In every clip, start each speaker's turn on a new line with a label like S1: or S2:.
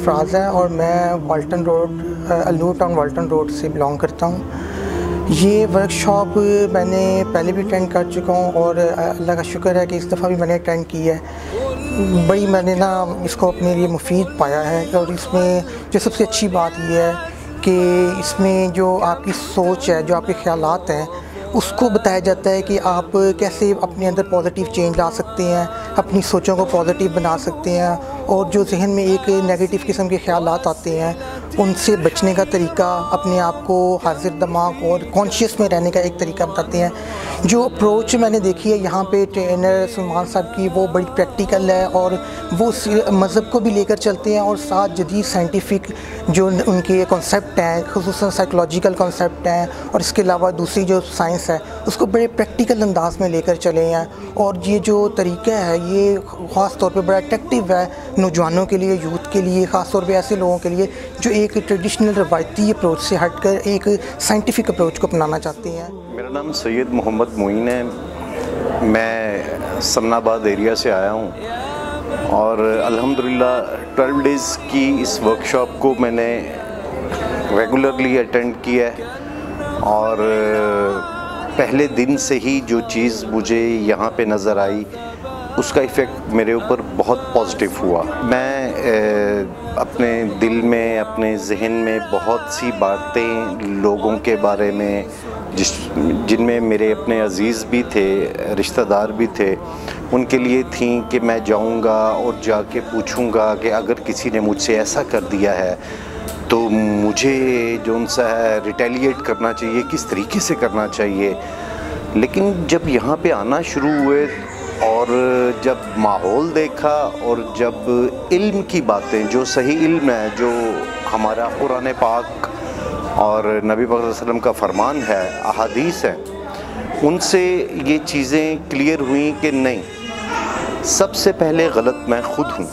S1: सरफराज है और मैं Walton road Alnoor town Walton road से बिलोंग करता हूँ। ये वर्कशॉप मैंने पहले भी अटेंड कर चुका हूँ और अल्लाह का शुक्र है कि इस दफ़ा भी मैंने अटेंड की है। बड़ी मैंने ना इसको अपने लिए मुफीद पाया है और इसमें जो सबसे अच्छी बात ये है कि इसमें जो आपकी सोच है, जो आपके ख़यालात हैं, उसको बताया जाता है कि आप कैसे अपने अंदर पॉजिटिव चेंज ला सकते हैं, अपनी सोचों को पॉजिटिव बना सकते हैं और जो जहन में एक नेगेटिव किस्म के ख़यालात आते हैं उनसे बचने का तरीका, अपने आप को हाजिर दिमाग और कॉन्शियस में रहने का एक तरीका बताते हैं। जो अप्रोच मैंने देखी है यहाँ पे ट्रेनर सलमान साहब की, वो बड़ी प्रैक्टिकल है और वो मज़हब को भी लेकर चलते हैं और साथ जदीद साइंटिफिक जो उनके कॉन्सेप्ट हैं, ख़ुसूसन साइकोलॉजिकल कॉन्सेप्ट हैं और इसके अलावा दूसरी जो साइंस है उसको बड़े प्रैक्टिकल अंदाज में लेकर चले हैं। और ये जो तरीका है ये ख़ास तौर पे बड़ा अट्रैक्टिव है नौजवानों के लिए, यूथ के लिए, ख़ास तौर पे ऐसे लोगों के लिए जो एक ट्रेडिशनल रवायती अप्रोच से हटकर एक साइंटिफिक अप्रोच को अपनाना चाहते हैं।
S2: मेरा नाम सैयद मोहम्मद मोइन है। मैं सन्नाबाद एरिया से आया हूँ और अल्हम्दुलिल्लाह 12 डेज़ की इस वर्कशॉप को मैंने रेगुलरली अटेंड किया है और पहले दिन से ही जो चीज़ मुझे यहाँ पे नज़र आई उसका इफ़ेक्ट मेरे ऊपर बहुत पॉजिटिव हुआ। मैं अपने दिल में, अपने जहन में बहुत सी बातें लोगों के बारे में जिनमें मेरे अपने अज़ीज़ भी थे, रिश्तेदार भी थे, उनके लिए थी कि मैं जाऊंगा और जाके पूछूंगा कि अगर किसी ने मुझसे ऐसा कर दिया है तो मुझे जो उनसे रिटेलिएट करना चाहिए, किस तरीके से करना चाहिए। लेकिन जब यहाँ पे आना शुरू हुए और जब माहौल देखा और जब इल्म की बातें, जो सही इल्म है, जो हमारा कुरान पाक और नबी पाक सल्लल्लाहु अलैहि वसल्लम का फरमान है, अहादीस है, उनसे ये चीज़ें क्लियर हुई कि नहीं, सबसे पहले गलत मैं खुद हूँ।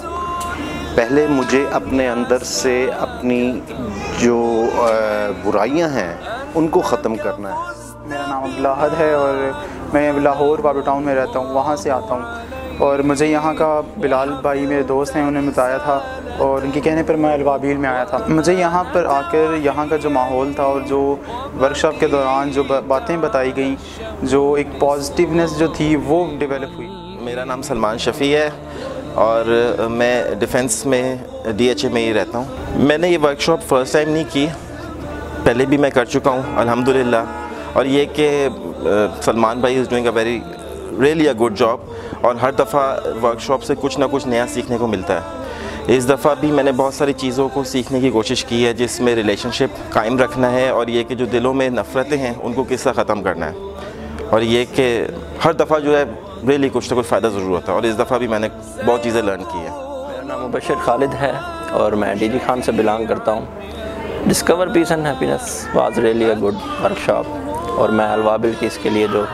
S2: पहले मुझे अपने अंदर से अपनी जो बुराइयां हैं उनको ख़त्म करना है।
S3: मेरा नाम अब्दुल्ला अहद है और मैं लाहौर बाबू टाउन में रहता हूँ, वहाँ से आता हूँ। और मुझे यहाँ का बिलाल भाई मेरे दोस्त हैं, उन्होंने बताया था और उनके कहने पर मैं अलवाबिल में आया था। मुझे यहाँ पर आकर यहाँ का जो माहौल था और जो वर्कशॉप के दौरान जो बातें बताई गई, जो एक पॉजिटिवनेस जो थी वो डेवलप हुई।
S4: मेरा नाम सलमान शफ़ी है और मैं डिफेंस में DHA में ही रहता हूँ। मैंने ये वर्कशॉप फ़र्स्ट टाइम नहीं की, पहले भी मैं कर चुका हूँ अल्हम्दुलिल्लाह। और ये कि सलमान भाई is doing a very really a good job और हर दफ़ा वर्कशॉप से कुछ ना कुछ नया सीखने को मिलता है। इस दफ़ा भी मैंने बहुत सारी चीज़ों को सीखने की कोशिश की है, जिसमें रिलेशनशिप कायम रखना है और ये कि जो दिलों में नफ़रतें हैं उनको किस तरह ख़त्म करना है और ये कि हर दफ़ा जो है रियली कुछ ना कुछ फ़ायदा ज़रूर होता है और इस दफ़ा भी मैंने बहुत चीज़ें लर्न की है।
S5: मेरा नाम मुबशर खालिद है और मैं DG खान से बिलोंग करता हूँ। Discover peace and happiness was really a good workshop और मैं अलवाबिल की इसके लिए जो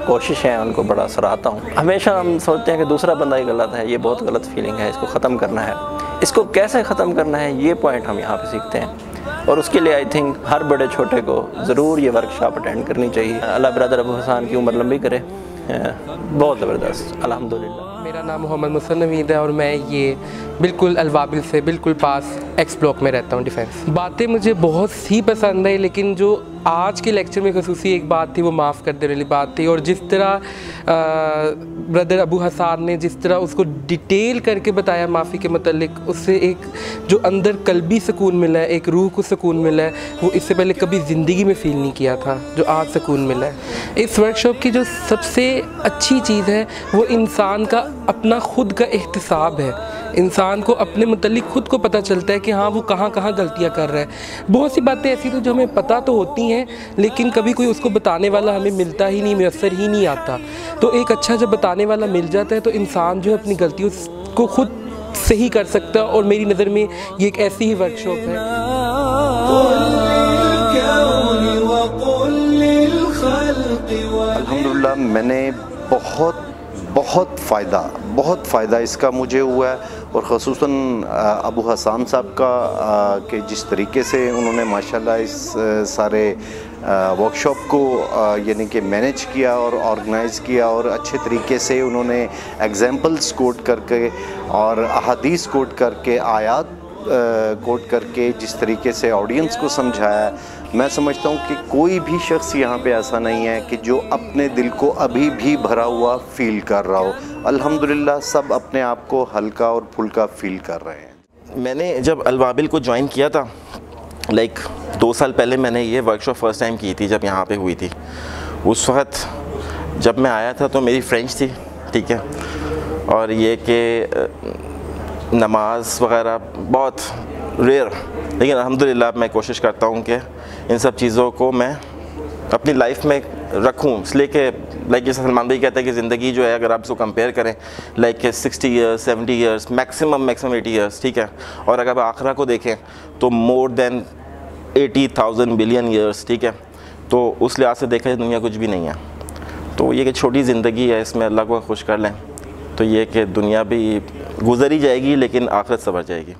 S5: कोशिश है उनको बड़ा सराहता हूँ। हमेशा हम सोचते हैं कि दूसरा बंदा ही गलत है, ये बहुत गलत फीलिंग है, इसको ख़त्म करना है। इसको कैसे ख़त्म करना है ये पॉइंट हम यहाँ पे सीखते हैं और उसके लिए आई थिंक हर बड़े छोटे को ज़रूर ये वर्कशॉप अटेंड करनी चाहिए। अल्लाह ब्रदर अबू हसन की उम्र लंबी करे। बहुत ज़बरदस्त अल्हम्दुलिल्लाह।
S6: मेरा नाम मोहम्मद मुसन नवीद है और मैं ये बिल्कुल अलवाबिल से बिल्कुल पास एक्स ब्लॉक में रहता हूँ, डिफेंस। बातें मुझे बहुत ही पसंद आई, लेकिन जो आज के लेक्चर में खसूसी एक बात थी वो माफ़ कर देने वाली बात थी। और जिस तरह ब्रदर अबू हसन ने जिस तरह उसको डिटेल करके बताया माफ़ी के मतलब, उससे एक जो अंदर कल्बी सुकून मिला है, एक रूह को सुकून मिला है, वो इससे पहले कभी ज़िंदगी में फ़ील नहीं किया था, जो आज सुकून मिला है। इस वर्कशॉप की जो सबसे अच्छी चीज़ है वो इंसान का अपना खुद का एहतिसाब है। इंसान को अपने मुतल्लिक ख़ुद को पता चलता है कि हाँ वो कहाँ कहाँ गलतियाँ कर रहा है। बहुत सी बातें ऐसी तो जो हमें पता तो होती हैं लेकिन कभी कोई उसको बताने वाला हमें मिलता ही नहीं, मैसर ही नहीं आता। तो एक अच्छा जब बताने वाला मिल जाता है तो इंसान जो है अपनी गलतियों को ख़ुद सही कर सकता है और मेरी नज़र में ये एक ऐसी ही वर्कशॉप है।
S2: अल्हम्दुलिल्लाह मैंने बहुत फ़ायदा इसका मुझे हुआ है और ख़ुसूसन अबू हसन साहब का कि जिस तरीके से उन्होंने माशाल्लाह इस सारे वर्कशॉप को यानी कि मैनेज किया और ऑर्गेनाइज़ किया और अच्छे तरीके से उन्होंने एग्जाम्पल्स कोट करके और अहादीस कोट करके, आयात कोट करके जिस तरीके से ऑडियंस को समझाया, मैं समझता हूँ कि कोई भी शख्स यहाँ पे ऐसा नहीं है कि जो अपने दिल को अभी भी भरा हुआ फ़ील कर रहा हो। अल्हम्दुलिल्लाह सब अपने आप को हल्का और फुल्का फ़ील कर रहे हैं।
S4: मैंने जब अलवाबिल को ज्वाइन किया था, लाइक 2 साल पहले मैंने ये वर्कशॉप फ़र्स्ट टाइम की थी जब यहाँ पे हुई थी। उस वक्त जब मैं आया था तो मेरी फ्रेंच थी, ठीक है, और ये कि नमाज वगैरह बहुत रेयर, लेकिन अल्हम्दुलिल्लाह मैं कोशिश करता हूँ कि इन सब चीज़ों को मैं अपनी लाइफ में रखूँ, इसलिए कि लाइक जैसे सलमान भाई कहते हैं कि ज़िंदगी जो है अगर आप इसको कंपेयर करें like 60 years 70 years maximum 80 years, ठीक है, और अगर आप आखिरा को देखें तो मोर देन 80,000 बिलियन ईयर्स, ठीक है, तो उस लिहाज से देखा जाए दुनिया कुछ भी नहीं है। तो ये कि छोटी ज़िंदगी है, इसमें अल्लाह को खुश कर लें तो ये कि दुनिया भी गुजर ही जाएगी लेकिन आखिरत सवर जाएगी।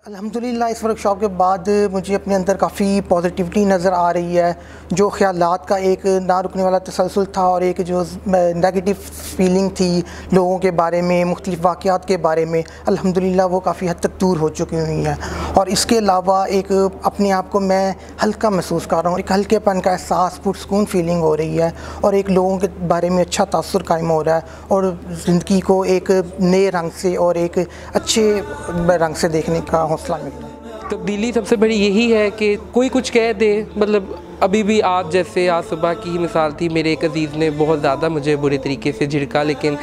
S1: अल्हम्दुलिल्लाह इस वर्कशॉप के बाद मुझे अपने अंदर काफ़ी पॉजिटिविटी नज़र आ रही है। जो ख़यालात का एक ना रुकने वाला तसलसल था और एक जो नेगेटिव फीलिंग थी लोगों के बारे में, मुख्तलिफ़ वाक़यात के बारे में, अल्हम्दुलिल्लाह वो काफ़ी हद तक दूर हो चुकी हुई हैं। और इसके अलावा एक अपने आप को मैं हल्का महसूस कर रहा हूँ, एक हल्केपन का एहसास, पुरसकून फीलिंग हो रही है और एक लोगों के बारे में अच्छा तासुर कायम हो रहा है और ज़िंदगी को एक नए रंग से और एक अच्छे रंग से देखने का हौसला मिलता है।
S6: तब्दीली सबसे बड़ी यही है कि कोई कुछ कह दे, मतलब अभी भी आज जैसे आज सुबह की ही मिसाल थी, मेरे एक अज़ीज़ ने बहुत ज़्यादा मुझे बुरे तरीके से झिड़का, लेकिन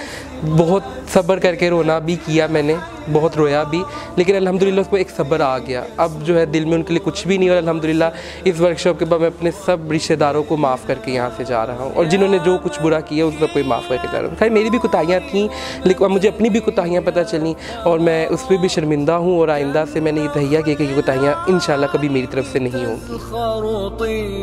S6: बहुत सब्र करके रोना भी किया मैंने, बहुत रोया भी, लेकिन अल्हम्दुलिल्लाह उसको एक सब्र आ गया। अब जो है दिल में उनके लिए कुछ भी नहीं, और अल्हम्दुलिल्लाह इस वर्कशॉप के बाद मैं अपने सब रिश्तेदारों को माफ़ करके यहाँ से जा रहा हूँ और जिन्होंने जो कुछ बुरा किया उन सबको माफ़ करके जा रहा हूँ। खैर मेरी भी कोताहियाँ थीं, लेकिन मुझे अपनी भी कोताहियाँ पता चली और मैं उस पर भी शर्मिंदा हूँ और आइंदा से मैंने ये तहिया किया कि ये कोताहियाँ इंशाल्लाह कभी मेरी तरफ से नहीं होंगी।